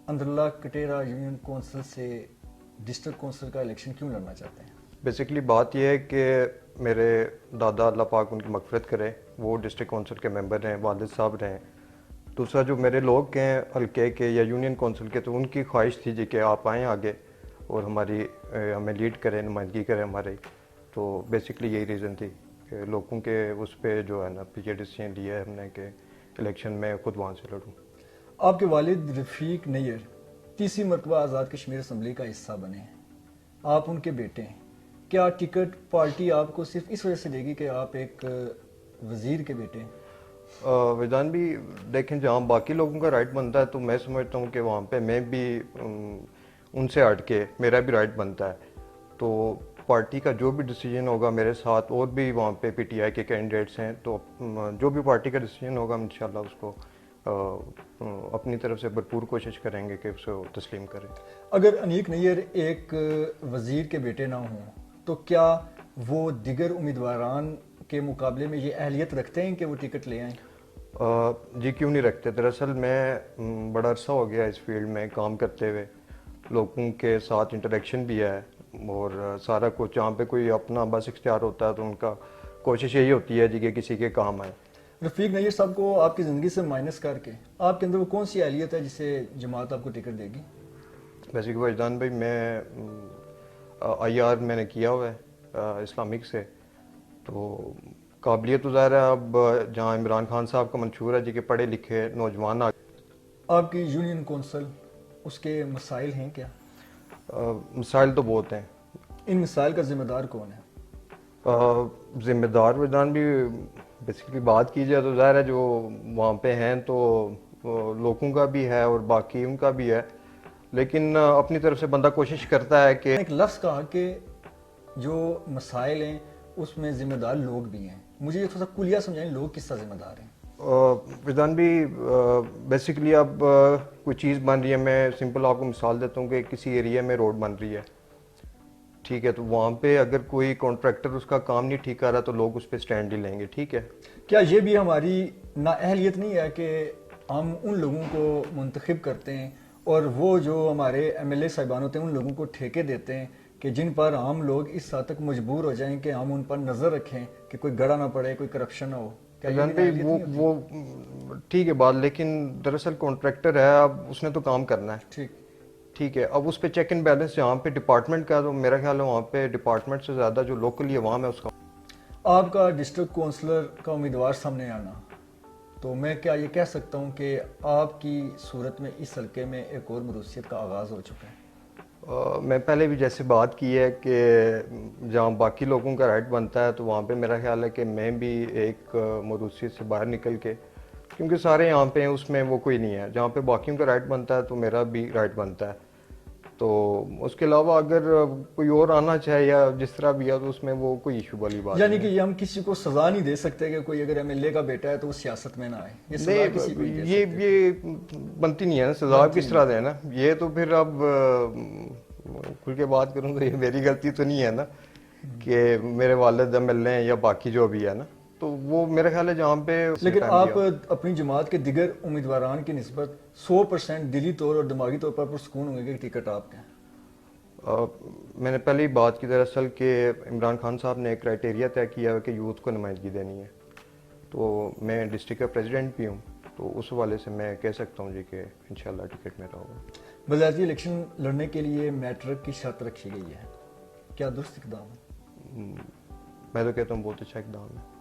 اندراللہ کٹیرا union council سے district council کا election کیوں لڑنا چاہتے ہیں؟ بیسیکلی بات یہ ہے کہ میرے دادا اللہ پاک ان کی مغفرت کرے، وہ ڈسٹرکٹ کونسل کے ممبر ہیں، والد صاحب رہے. دوسرا جو میرے لوگ ہیں حلقے کے یا یونین کونسل کے، تو ان کی خواہش تھی جی کہ آپ آئیں آگے اور ہمیں لیڈ کریں، نمائندگی کریں ہماری. تو بیسکلی یہی ریزن تھی کہ لوگوں کے اس پہ جو ہے نا پیچھے ڈیسیجن لیا ہے ہم نے کہ الیکشن میں خود وہاں سے لڑوں. آپ کے والد رفیق نیر تیسری مرتبہ آزاد کشمیر اسمبلی کا حصہ بنے ہیں، آپ ان کے بیٹے ہیں. کیا ٹکٹ پارٹی آپ کو صرف اس وجہ سے دے گی کہ آپ ایک وزیر کے بیٹے ہیں؟ وجدان بھی دیکھیں، جہاں باقی لوگوں کا رائٹ بنتا ہے تو میں سمجھتا ہوں کہ وہاں پہ میں بھی ان سے ہٹ کے میرا بھی رائٹ بنتا ہے. تو پارٹی کا جو بھی ڈیسیجن ہوگا میرے ساتھ اور بھی وہاں پہ پی ٹی آئی کے کینڈیڈیٹس ہیں، تو جو بھی پارٹی کا ڈیسیجن ہوگا ہم انشاءاللہ اس کو اپنی طرف سے بھرپور کوشش کریں گے کہ اسے تسلیم کریں. اگر انیک نیر ایک وزیر کے بیٹے نہ ہوں تو کیا وہ دیگر امیدواران کے مقابلے میں یہ اہلیت رکھتے ہیں کہ وہ ٹکٹ لے آئیں؟ جی کیوں نہیں رکھتے. دراصل میں بڑا عرصہ ہو گیا اس فیلڈ میں کام کرتے ہوئے، لوگوں کے ساتھ انٹریکشن بھی ہے اور سارا کچھ جہاں پہ کوئی اپنا بس اختیار ہوتا ہے تو ان کا کوشش یہی ہوتی ہے جی کہ کسی کے کام آئے. رفیق نیر صاحب کو آپ کی زندگی سے مائنس کر کے آپ کے اندر وہ کون سی اہلیت ہے جسے جماعت آپ کو ٹکٹ دے گی؟ ویسے کہ وجدان بھائی، میں آئی آر میں نے کیا ہوا ہے اسلامک سے، تو قابلیت تو ظاہر ہے اب جہاں عمران خان صاحب کا منشور ہے جی کہ پڑھے لکھے نوجوان آپ کی یونین کونسل اس کے مسائل ہیں کیا؟ مسائل تو بہت ہیں. ان مسائل کا ذمہ دار کون ہے؟ ذمہ دار وجدان بھی بیسیکلی بات کی جائے تو ظاہر ہے جو وہاں پہ ہیں تو لوگوں کا بھی ہے اور باقی ان کا بھی ہے، لیکن اپنی طرف سے بندہ کوشش کرتا ہے کہ ایک لفظ کہا کہ جو مسائل ہیں اس میں ذمہ دار لوگ بھی ہیں. مجھے یہ تھوڑا سا کلیہ سمجھائیں، لوگ کس طرح ذمہ دار ہیں؟ وجدان بھی بیسیکلی اب کوئی چیز بن رہی ہے، میں سمپل آپ کو مثال دیتا ہوں کہ کسی ایریا میں روڈ بن رہی ہے، ٹھیک ہے، تو وہاں پہ اگر کوئی کانٹریکٹر اس کا کام نہیں ٹھیک کر رہا تو لوگ اس پہ سٹینڈ ہی لیں گے. ٹھیک ہے، کیا یہ بھی ہماری نااہلیت نہیں ہے کہ ہم ان لوگوں کو منتخب کرتے ہیں اور وہ جو ہمارے ایم ایل اے صاحبان ہوتے ہیں ان لوگوں کو ٹھیکے دیتے ہیں کہ جن پر عام لوگ اس حد تک مجبور ہو جائیں کہ ہم ان پر نظر رکھیں کہ کوئی گڑا نہ پڑے، کوئی کرپشن نہ ہو؟ کیا یہ بھی نااہلیت نہیں ہوتی؟ وہ ٹھیک ہے بات، لیکن دراصل کانٹریکٹر ہے، اب اس نے تو کام کرنا ہے. ٹھیک ہے، اب اس پہ چیک اینڈ بیلنس جہاں پہ ڈپارٹمنٹ کا، تو میرا خیال ہے وہاں پہ ڈپارٹمنٹ سے زیادہ جو لوکلی عوام ہے اس کا. آپ کا ڈسٹرکٹ کونسلر کا امیدوار سامنے آنا، تو میں کیا یہ کہہ سکتا ہوں کہ آپ کی صورت میں اس حلقے میں ایک اور مروثیت کا آغاز ہو چکا ہے؟ میں پہلے بھی جیسے بات کی ہے کہ جہاں باقی لوگوں کا رائٹ بنتا ہے تو وہاں پہ میرا خیال ہے کہ میں بھی ایک موروثیت سے باہر نکل کے، کیونکہ سارے یہاں پہ ہیں اس میں وہ کوئی نہیں ہے، جہاں پہ باقیوں کا رائٹ بنتا ہے تو میرا بھی رائٹ بنتا ہے. تو اس کے علاوہ اگر کوئی اور آنا چاہے یا جس طرح بھی ہے تو اس میں وہ کوئی ایشو والی بات یعنی کہ یہ ہم کسی کو سزا نہیں دے سکتے کہ کوئی اگر ایم ایل اے کا بیٹا ہے تو وہ سیاست میں نہ آئے، یہ سزا کسی کو نہیں دے سکتے؟ یہ بنتی نہیں ہے نا، سزا کس طرح دے نا. یہ تو پھر اب کھل کے بات کروں تو یہ میری غلطی تو نہیں ہے نا کہ میرے والد ایم ایل اے ہیں یا باقی جو بھی ہے نا، تو وہ میرا خیال ہے جہاں پہ. لیکن آپ اپنی جماعت کے دیگر امیدواران کی نسبت 100% دلی طور اور دماغی طور پر پرسکون ہوں گے کہ ٹکٹ آپ کے ہیں؟ میں نے پہلے ہی بات کی دراصل کہ عمران خان صاحب نے ایک کرائٹیریا طے کیا ہے کہ یوتھ کو نمائندگی دینی ہے، تو میں ڈسٹرکٹ کا پریزیڈنٹ بھی ہوں، تو اس حوالے سے میں کہہ سکتا ہوں جی کہ انشاءاللہ ٹکٹ میرا ہوگا. بلدیاتی الیکشن لڑنے کے لیے میٹرک کی شرط رکھی گئی ہے، کیا درست اقدام ہے؟ میں تو کہتا ہوں بہت اچھا اقدام ہے.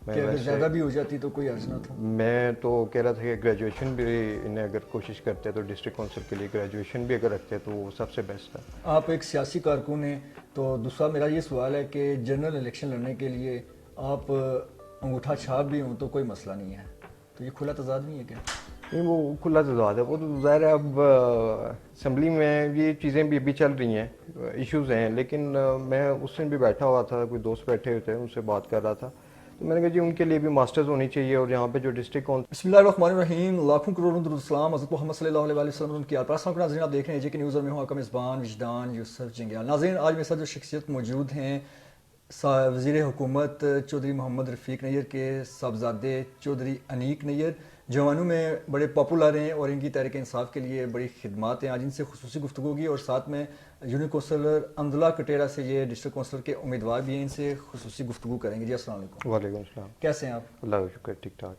کہ اگر زیادہ بھی ہو جاتی تو کوئی عرض نہ تھا. میں تو کہہ رہا تھا کہ گریجویشن بھی انہیں اگر کوشش کرتے تو ڈسٹرکٹ کونسل کے لیے گریجویشن بھی اگر رکھتے تو وہ سب سے بیسٹ ہے. آپ ایک سیاسی کارکن ہیں، تو دوسرا میرا یہ سوال ہے کہ جنرل الیکشن لڑنے کے لیے آپ انگوٹھا چھاپ بھی ہوں تو کوئی مسئلہ نہیں ہے، تو یہ کھلا تضاد نہیں ہے کیا؟ نہیں، وہ کھلا تضاد ہے، وہ تو ظاہر ہے اب اسمبلی میں یہ چیزیں بھی ابھی چل رہی ہیں، ایشوز ہیں، لیکن میں اس دن بھی بیٹھا ہوا تھا، کوئی دوست بیٹھے ہوئے تھے، ان سے بات کر رہا تھا، تو میں نے کہا جی ان کے لیے بھی ماسٹرز ہونی چاہیے، اور یہاں پہ جو ڈسٹرکٹ کونسل. بسم اللہ الرحمن الرحیم، لاکھوں کروڑوں درود السلام حضرت محمد صلی اللہ علیہ وسلم کی آپاسوں کے ناظرین، آپ دیکھ رہے ہیں جے کے نیوز اور میں ہوں آپ کا میزبان وجدان یوسف جنگیال. ناظرین، آج میرے ساتھ جو شخصیت موجود ہیں وزیر حکومت چودھری محمد رفیق نیر کے صاحبزادے چودھری انیک نیر، جوانوں میں بڑے پاپولر ہیں اور ان کی تحریک انصاف کے لیے بڑی خدمات ہیں. آج ان سے خصوصی گفتگو کی اور ساتھ میں یونین کونسلر امدلہ کٹیرا سے یہ ڈسٹرکٹ کونسلر کے امیدوار بھی ہیں, ان سے خصوصی گفتگو کریں گے. جی السلام علیکم. وعلیکم السلام. کیسے ہیں آپ؟ اللہ کا شکر, ٹھیک ٹھاک.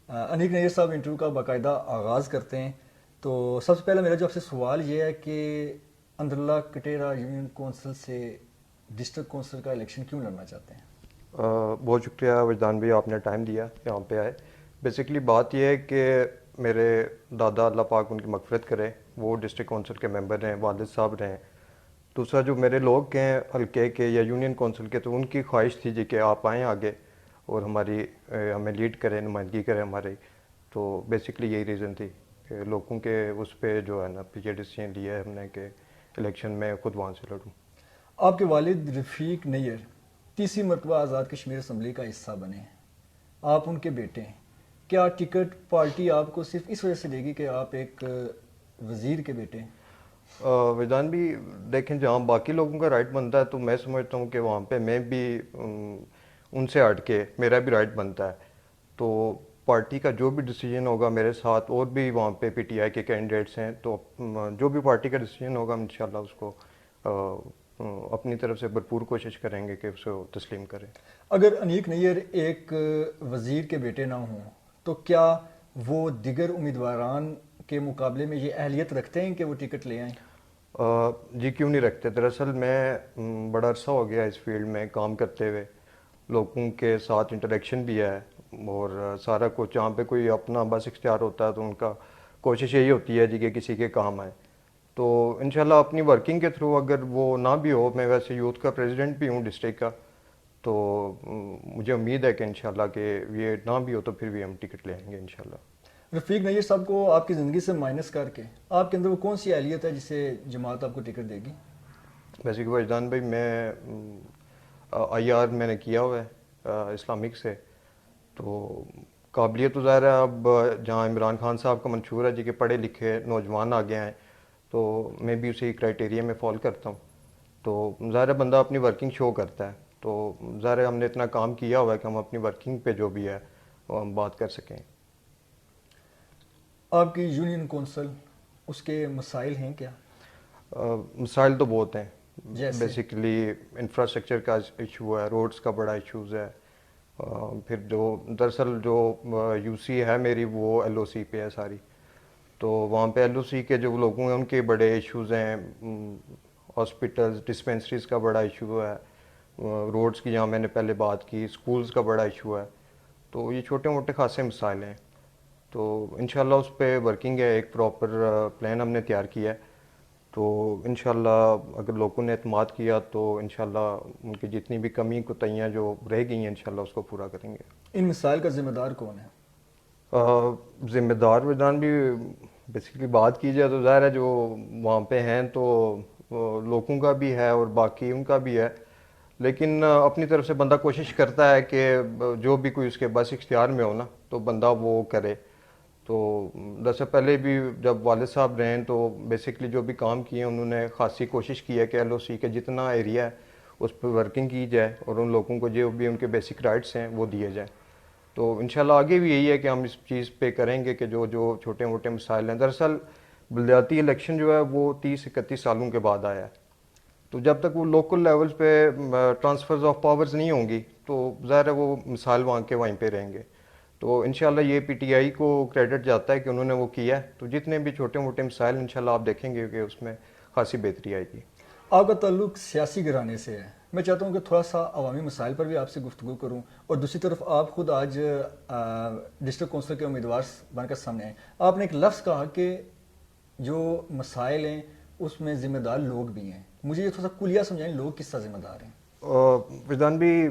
انیک نیر صاحب انٹرویو کا باقاعدہ آغاز کرتے ہیں. تو سب سے پہلا میرا جو آپ سے سوال یہ ہے کہ امدلہ کٹیرا یونین کونسل سے ڈسٹرکٹ کونسلر کا الیکشن کیوں لڑنا چاہتے ہیں؟ بہت شکریہ وجدان بھائی, آپ نے ٹائم دیا یہاں پہ آئے. بیسکلی بات یہ ہے کہ میرے دادا اللہ پاک ان کی مغفرت کرے, وہ ڈسٹرکٹ کونسل کے ممبر رہیں, والد صاحب رہیں. دوسرا جو میرے لوگ ہیں حلقے کے یا یونین کونسل کے, تو ان کی خواہش تھی جی کہ آپ آئیں آگے اور ہمیں لیڈ کریں, نمائندگی کریں ہماری. تو بیسکلی یہی ریزن تھی کہ لوگوں کے اس پہ جو ہے نا پیچھے ڈیسیجن لیا ہے ہم نے کہ الیکشن میں خود وہاں سے لڑوں. آپ کے والد رفیق نیر تیسری مرتبہ آزاد کشمیر اسمبلی کا حصہ بنے ہیں, آپ ان کے بیٹے ہیں. کیا ٹکٹ پارٹی آپ کو صرف اس وجہ سے دے گی کہ آپ ایک وزیر کے بیٹے ہیں؟ وجدان بھی دیکھیں, جہاں باقی لوگوں کا رائٹ بنتا ہے تو میں سمجھتا ہوں کہ وہاں پہ میں بھی ان سے ہٹ کے میرا بھی رائٹ بنتا ہے. تو پارٹی کا جو بھی ڈیسیجن ہوگا میرے ساتھ اور بھی وہاں پہ پی ٹی آئی کے کینڈیڈیٹس ہیں, تو جو بھی پارٹی کا ڈیسیجن ہوگا انشاءاللہ اس کو اپنی طرف سے بھرپور کوشش کریں گے کہ اسے تسلیم کریں. اگر انیک نیر ایک وزیر کے بیٹے نہ ہوں تو کیا وہ دیگر امیدواران کے مقابلے میں یہ اہلیت رکھتے ہیں کہ وہ ٹکٹ لے آئیں؟ جی کیوں نہیں رکھتے. دراصل میں بڑا عرصہ ہو گیا اس فیلڈ میں کام کرتے ہوئے, لوگوں کے ساتھ انٹریکشن بھی ہے, اور سارا کچھ جہاں پہ کوئی اپنا بس اختیار ہوتا ہے تو ان کا کوشش یہی ہوتی ہے جی کہ کسی کے کام آئے. تو انشاءاللہ اپنی ورکنگ کے تھرو اگر وہ نہ بھی ہو, میں ویسے یوتھ کا پریزیڈنٹ بھی ہوں ڈسٹرکٹ کا, تو مجھے امید ہے کہ انشاءاللہ کہ یہ نہ بھی ہو تو پھر بھی ہم ٹکٹ لے آئیں گے انشاءاللہ. رفیق نیر صاحب کو آپ کی زندگی سے مائنس کر کے آپ کے اندر وہ کون سی اہلیت ہے جسے جماعت آپ کو ٹکٹ دے گی؟ ویسے کہ وجدان بھائی میں آئی آر میں نے کیا ہوا ہے اسلامک سے, تو قابلیت تو ظاہر ہے اب جہاں عمران خان صاحب کا منشور ہے جی کہ پڑھے لکھے نوجوان آگے ہیں, تو میں بھی اسی کرائٹیریا میں فال کرتا ہوں. تو ظاہر ہے بندہ اپنی ورکنگ شو کرتا ہے, تو ظاہر ہے ہم نے اتنا کام کیا ہوا ہے کہ ہم اپنی ورکنگ پہ جو بھی ہے وہ ہم بات کر سکیں. آپ کی یونین کونسل اس کے مسائل ہیں کیا؟ مسائل تو بہت ہیں. جیسے بیسیکلی انفراسٹرکچر کا ایشو ہے, روڈز کا بڑا ایشوز ہے. پھر جو دراصل جو یو سی ہے میری وہ ایل او سی پہ ہے ساری, تو وہاں پہ ایل او سی کے جو لوگوں ہیں ان کے بڑے ایشوز ہیں. ہاسپٹلز ڈسپینسریز کا بڑا ایشو ہے, روڈز کی جہاں میں نے پہلے بات کی, اسکولز کا بڑا ایشو ہے. تو یہ چھوٹے موٹے خاصے مسائل ہیں. تو انشاءاللہ اس پہ ورکنگ ہے, ایک پراپر پلان ہم نے تیار کیا ہے. تو انشاءاللہ اگر لوگوں نے اعتماد کیا تو انشاءاللہ ان کی جتنی بھی کمی کوتاہیاں جو رہ گئی ہیں انشاءاللہ اس کو پورا کریں گے. ان مسائل کا ذمہ دار کون ہے؟ ذمہ دار وجدان بھی بیسیکلی بات کی جائے تو ظاہر ہے جو وہاں پہ ہیں تو لوگوں کا بھی ہے اور باقی ان کا بھی ہے, لیکن اپنی طرف سے بندہ کوشش کرتا ہے کہ جو بھی کوئی اس کے بس اختیار میں ہو نا تو بندہ وہ کرے. تو دراصل پہلے بھی جب والد صاحب رہیں تو بیسکلی جو بھی کام کیے انہوں نے خاصی کوشش کی ہے کہ ایل او سی کے جتنا ایریا ہے اس پہ ورکنگ کی جائے اور ان لوگوں کو جو بھی ان کے بیسک رائٹس ہیں وہ دیے جائیں. تو انشاءاللہ آگے بھی یہی ہے کہ ہم اس چیز پہ کریں گے کہ جو جو چھوٹے موٹے مسائل ہیں. دراصل بلدیاتی الیکشن جو ہے وہ 30-31 سالوں کے بعد آیا ہے, تو جب تک وہ لوکل لیولز پہ ٹرانسفرز آف پاورز نہیں ہوں گی تو ظاہر ہے وہ مسائل وہاں کے وہیں پہ رہیں گے. تو انشاءاللہ یہ پی ٹی آئی کو کریڈٹ جاتا ہے کہ انہوں نے وہ کیا ہے. تو جتنے بھی چھوٹے موٹے مسائل انشاءاللہ آپ دیکھیں گے کہ اس میں خاصی بہتری آئے گی. آپ کا تعلق سیاسی گھرانے سے ہے, میں چاہتا ہوں کہ تھوڑا سا عوامی مسائل پر بھی آپ سے گفتگو کروں, اور دوسری طرف آپ خود آج ڈسٹرکٹ کونسل کے امیدوار بن کر سامنے آئے. آپ نے ایک لفظ کہا کہ جو مسائل ہیں اس میں ذمہ دار لوگ بھی ہیں. مجھے یہ تھوڑا سا کلیہ سمجھائیں, لوگ کس طرح ذمہ دار ہیں؟ وجدان بھی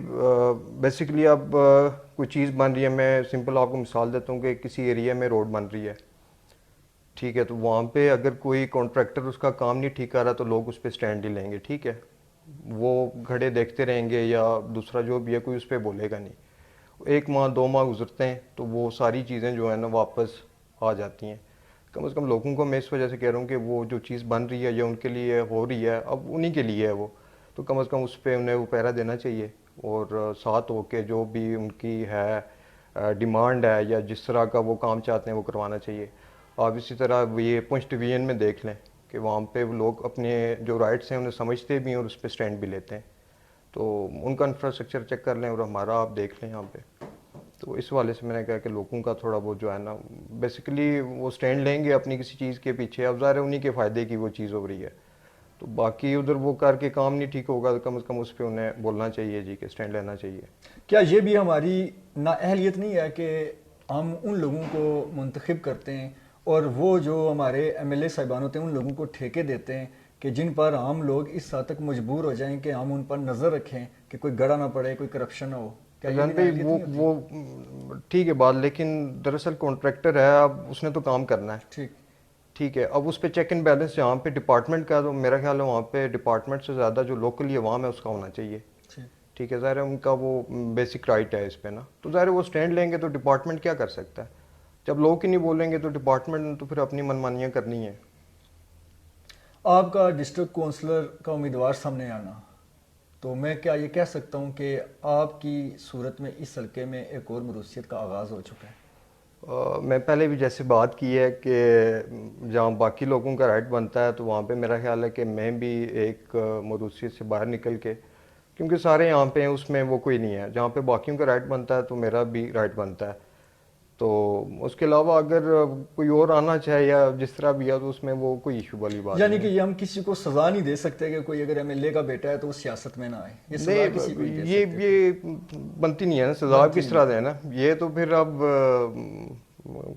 بیسکلی اب کوئی چیز بن رہی ہے, میں سمپل آپ کو مثال دیتا ہوں کہ کسی ایریا میں روڈ بن رہی ہے, ٹھیک ہے, تو وہاں پہ اگر کوئی کانٹریکٹر اس کا کام نہیں ٹھیک کر رہا تو لوگ اس پہ سٹینڈ نہیں لیں گے, ٹھیک ہے, وہ کھڑے دیکھتے رہیں گے یا دوسرا جو بھی ہے کوئی اس پہ بولے گا نہیں. 1 ماہ 2 ماہ گزرتے ہیں تو وہ ساری چیزیں جو ہیں نا واپس آ جاتی ہیں. کم از کم لوگوں کو میں اس وجہ سے کہہ رہا ہوں کہ وہ جو چیز بن رہی ہے یا ان کے لیے ہو رہی ہے اب انہی کے لیے ہے وہ, تو کم از کم اس پہ انہیں وہ پہرا دینا چاہیے, اور ساتھ ہو کے جو بھی ان کی ہے ڈیمانڈ ہے یا جس طرح کا وہ کام چاہتے ہیں وہ کروانا چاہیے. آپ اسی طرح یہ پنچ ڈویژن میں دیکھ لیں کہ وہاں پہ وہ لوگ اپنے جو رائٹس ہیں انہیں سمجھتے بھی ہیں اور اس پہ سٹینڈ بھی لیتے ہیں. تو ان کا انفراسٹرکچر چیک کر لیں اور ہمارا آپ دیکھ لیں یہاں پہ. تو اس حوالے سے میں نے کہا کہ لوگوں کا تھوڑا بہت جو ہے نا بیسیکلی وہ سٹینڈ لیں گے اپنی کسی چیز کے پیچھے. اب ظاہر ہے انہیں کے فائدے کی وہ چیز ہو رہی ہے, تو باقی ادھر وہ کر کے کام نہیں ٹھیک ہوگا تو کم از کم اس پہ انہیں بولنا چاہیے جی کہ سٹینڈ لینا چاہیے. کیا یہ بھی ہماری نااہلیت نہیں ہے کہ ہم ان لوگوں کو منتخب کرتے ہیں اور وہ جو ہمارے ایم ایل اے صاحبان ہوتے ہیں ان لوگوں کو ٹھیکے دیتے ہیں کہ جن پر عام لوگ اس حد تک مجبور ہو جائیں کہ ہم ان پر نظر رکھیں کہ کوئی گڑا نہ پڑے, کوئی کرپشن نہ ہو. کیا یہ بھی نااہلیت نہیں ہوتی؟ وہ ٹھیک ہے بات, لیکن دراصل کانٹریکٹر ہے, اب اس نے تو کام کرنا ہے. ٹھیک ہے, اب اس پہ چیک اینڈ بیلنس جہاں پہ ڈپارٹمنٹ کا, تو میرا خیال ہے وہاں پہ ڈپارٹمنٹ سے زیادہ جو لوکلی عوام ہے اس کا ہونا چاہیے. ٹھیک ہے, ظاہر ہے ان کا وہ بیسک رائٹ ہے اس پہ نا, تو ظاہر ہے وہ سٹینڈ لیں گے تو ڈپارٹمنٹ کیا کر سکتا ہے. جب لوگ ہی نہیں بولیں گے تو ڈپارٹمنٹ نے تو پھر اپنی منمانیاں کرنی ہیں. آپ کا ڈسٹرکٹ کونسلر کا امیدوار سامنے آنا, تو میں کیا یہ کہہ سکتا ہوں کہ آپ کی صورت میں اس حلقے میں ایک اور مروثیت کا آغاز ہو چکا ہے؟ میں پہلے بھی جیسے بات کی ہے کہ جہاں باقی لوگوں کا رائٹ بنتا ہے تو وہاں پہ میرا خیال ہے کہ میں بھی ایک موروثیت سے باہر نکل کے, کیونکہ سارے یہاں پہ ہیں اس میں وہ کوئی نہیں ہے, جہاں پہ باقیوں کا رائٹ بنتا ہے تو میرا بھی رائٹ بنتا ہے. تو اس کے علاوہ اگر کوئی اور آنا چاہے یا جس طرح بھی ہے تو اس میں وہ کوئی ایشو والی بات یعنی نہیں کہ ہے. یہ ہم کسی کو سزا نہیں دے سکتے کہ کوئی اگر ایم ایل اے کا بیٹا ہے تو وہ سیاست میں نہ آئے, یہ سزا کسی کو نہیں دے سکتے. یہ بنتی نہیں ہے نا, سزا کس طرح دے نا, یہ تو پھر اب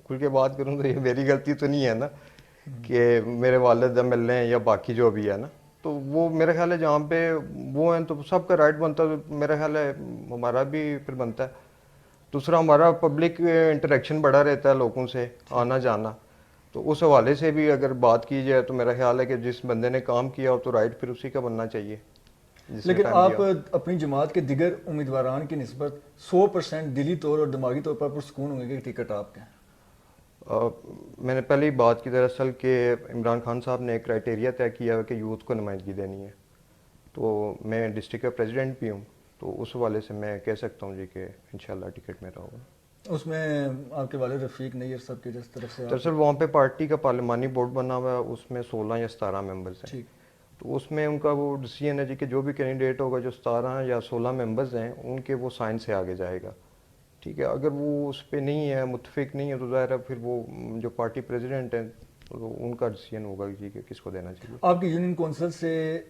کھل کے بات کروں تو یہ میری غلطی تو نہیں ہے نا کہ میرے والد ایم ایل اے ہیں یا باقی جو بھی ہے نا, تو وہ میرا خیال ہے جہاں پہ وہ ہیں تو سب کا رائٹ بنتا ہے, تو میرا خیال ہے ہمارا بھی پھر بنتا ہے. دوسرا ہمارا پبلک انٹریکشن بڑا رہتا ہے لوگوں سے آنا جانا, تو اس حوالے سے بھی اگر بات کی جائے تو میرا خیال ہے کہ جس بندے نے کام کیا ہو تو رائٹ پھر اسی کا بننا چاہیے. لیکن آپ اپنی جماعت کے دیگر امیدواران کی نسبت 100% دلی طور اور دماغی طور پر پرسکون ہوں گے کہ ٹکٹ آپ کے ہیں. میں نے پہلے ہی بات کی دراصل کہ عمران خان صاحب نے ایک کرائٹیریا طے کیا ہے کہ یوتھ کو نمائندگی دینی ہے, تو میں ڈسٹرکٹ کا پریزیڈنٹ بھی ہوں, تو اس حوالے سے میں کہہ سکتا ہوں جی کہ انشاءاللہ ٹکٹ میرا ہوگا. اس میں آپ کے والد رفیق نیر صاحب کی جس طرف سے دراصل وہاں پہ پارٹی کا پارلیمانی بورڈ بنا ہوا ہے, اس میں 16 یا 17 ممبرز ہیں. تو اس میں ان کا وہ ڈیسیجن ہے جی کہ جو بھی کینڈیڈیٹ ہوگا, جو 17 یا 16 ممبرز ہیں ان کے وہ سائن سے آگے جائے گا. ٹھیک ہے, اگر وہ اس پہ نہیں ہے, متفق نہیں ہے, تو ظاہر ہے پھر وہ جو پارٹی پریزیڈنٹ ہیں تو ان کا ڈیسیجن ہوگا جی کہ کس کو دینا چاہیے. آپ کی یونین کونسل سے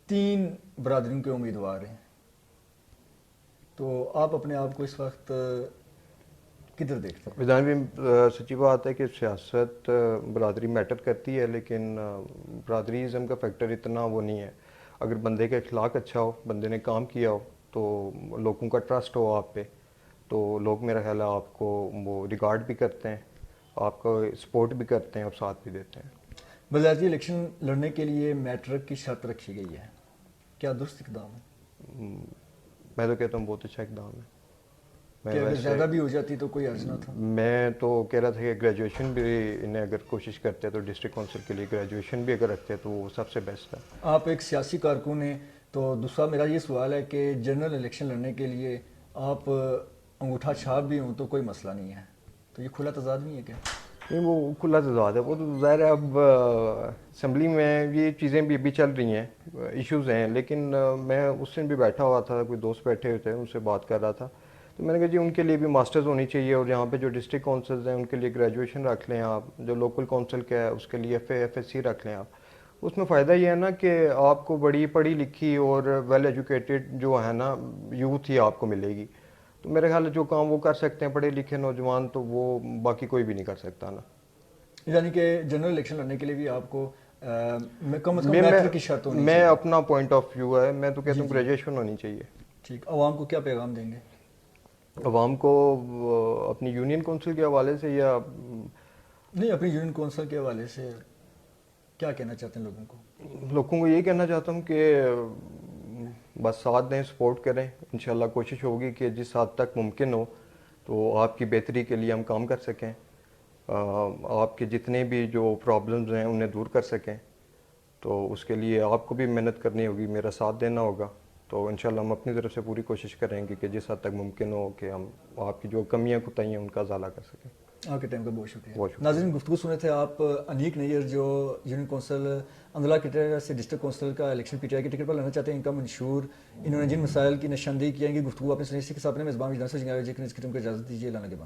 3 برادریوں کے امیدوار ہیں, تو آپ اپنے آپ کو اس وقت کدھر دیکھتے ہیں؟ میدان سچی بات ہے کہ سیاست برادری میٹر کرتی ہے, لیکن برادریزم کا فیکٹر اتنا وہ نہیں ہے. اگر بندے کا اخلاق اچھا ہو, بندے نے کام کیا ہو, تو لوگوں کا ٹرسٹ ہو آپ پہ, تو لوگ میرا خیال ہے آپ کو وہ ریگارڈ بھی کرتے ہیں, آپ کو سپورٹ بھی کرتے ہیں اور ساتھ بھی دیتے ہیں. بلدیاتی الیکشن لڑنے کے لیے میٹرک کی شرط رکھی گئی ہے, کیا درست اقدام ہے؟ میں تو کہتا ہوں بہت اچھا اقدام ہے. کہ اگر زیادہ بھی ہو جاتی تو کوئی عرض نہ تھا. میں تو کہہ رہا تھا کہ گریجویشن بھی انہیں اگر کوشش کرتے تو ڈسٹرکٹ کونسل کے لیے گریجویشن بھی اگر رکھتے تو وہ سب سے بیسٹ ہے. آپ ایک سیاسی کارکن ہیں, تو دوسرا میرا یہ سوال ہے کہ جنرل الیکشن لڑنے کے لیے آپ انگوٹھا چھاپ بھی ہوں تو کوئی مسئلہ نہیں ہے, تو یہ کھلا تضاد نہیں ہے کیا؟ نہیں, وہ کھلا تضاد ہے, وہ تو ظاہر ہے اب اسمبلی میں یہ چیزیں بھی ابھی چل رہی ہیں, ایشوز ہیں, لیکن میں اس دن بھی بیٹھا ہوا تھا, کوئی دوست بیٹھے ہوئے تھے, ان سے بات کر رہا تھا, تو میں نے کہا جی ان کے لیے بھی ماسٹرز ہونی چاہیے, اور یہاں پہ جو ڈسٹرکٹ کونسلز ہیں ان کے لیے گریجویشن رکھ لیں آپ, جو لوکل کونسل کا ہے اس کے لیے F A F S C رکھ لیں آپ. اس میں فائدہ یہ ہے نا کہ آپ کو بڑی پڑھی لکھی اور ویل ایجوکیٹڈ جو ہے نا یوتھ ہی آپ کو ملے گی. تو میرے خیال ہے جو کام وہ کر سکتے ہیں پڑھے لکھے نوجوان, تو وہ باقی کوئی بھی نہیں کر سکتا نا. یعنی کہ جنرل الیکشن لڑنے کے لیے بھی آپ کو کم از کم میٹرک کی شرط ہونی چاہیے. میں اپنا پوائنٹ آف ویو ہے, میں تو کہتا ہوں گریجویشن ہونی چاہیے. ٹھیک, عوام کو کیا پیغام دیں گے؟ عوام کو اپنی یونین کونسل کے حوالے سے یا نہیں, اپنی یونین کونسل کے حوالے سے کیا کہنا چاہتے ہیں لوگوں کو؟ لوگوں کو یہ کہنا چاہتا ہوں کہ بس ساتھ دیں, سپورٹ کریں, انشاءاللہ کوشش ہوگی کہ جس حد تک ممکن ہو تو آپ کی بہتری کے لیے ہم کام کر سکیں, آپ کے جتنے بھی جو پرابلمز ہیں انہیں دور کر سکیں. تو اس کے لیے آپ کو بھی محنت کرنی ہوگی, میرا ساتھ دینا ہوگا, تو تو انشاءاللہ ہم اپنی طرف سے پوری کوشش کریں گے کہ جس حد تک ممکن ہو کہ ہم آپ کی جو کمیاں کوتاہیاں ہیں ان کا ازالہ کر سکیں. آپ کے ٹائم کا بہت شکریہ. بہت شکریہ. ناظرین گفتگو سنے تھے آپ انیک نیر جو یونین کونسل اندلہ کٹر سے ڈسٹرکٹ کونسل کا الیکشن پی ٹی آئی کے ٹکٹ پر لڑنا چاہتے ہیں. ان کا منشور انہوں نے جن مسائل کی نشاندہی کی ہے ان کی گفتگو آپ نے سنی. اس کے ساتھ اپنے میزبان وجدان سے جناب جی اس قسم کو اجازت دیجیے. اللہ نگہبان.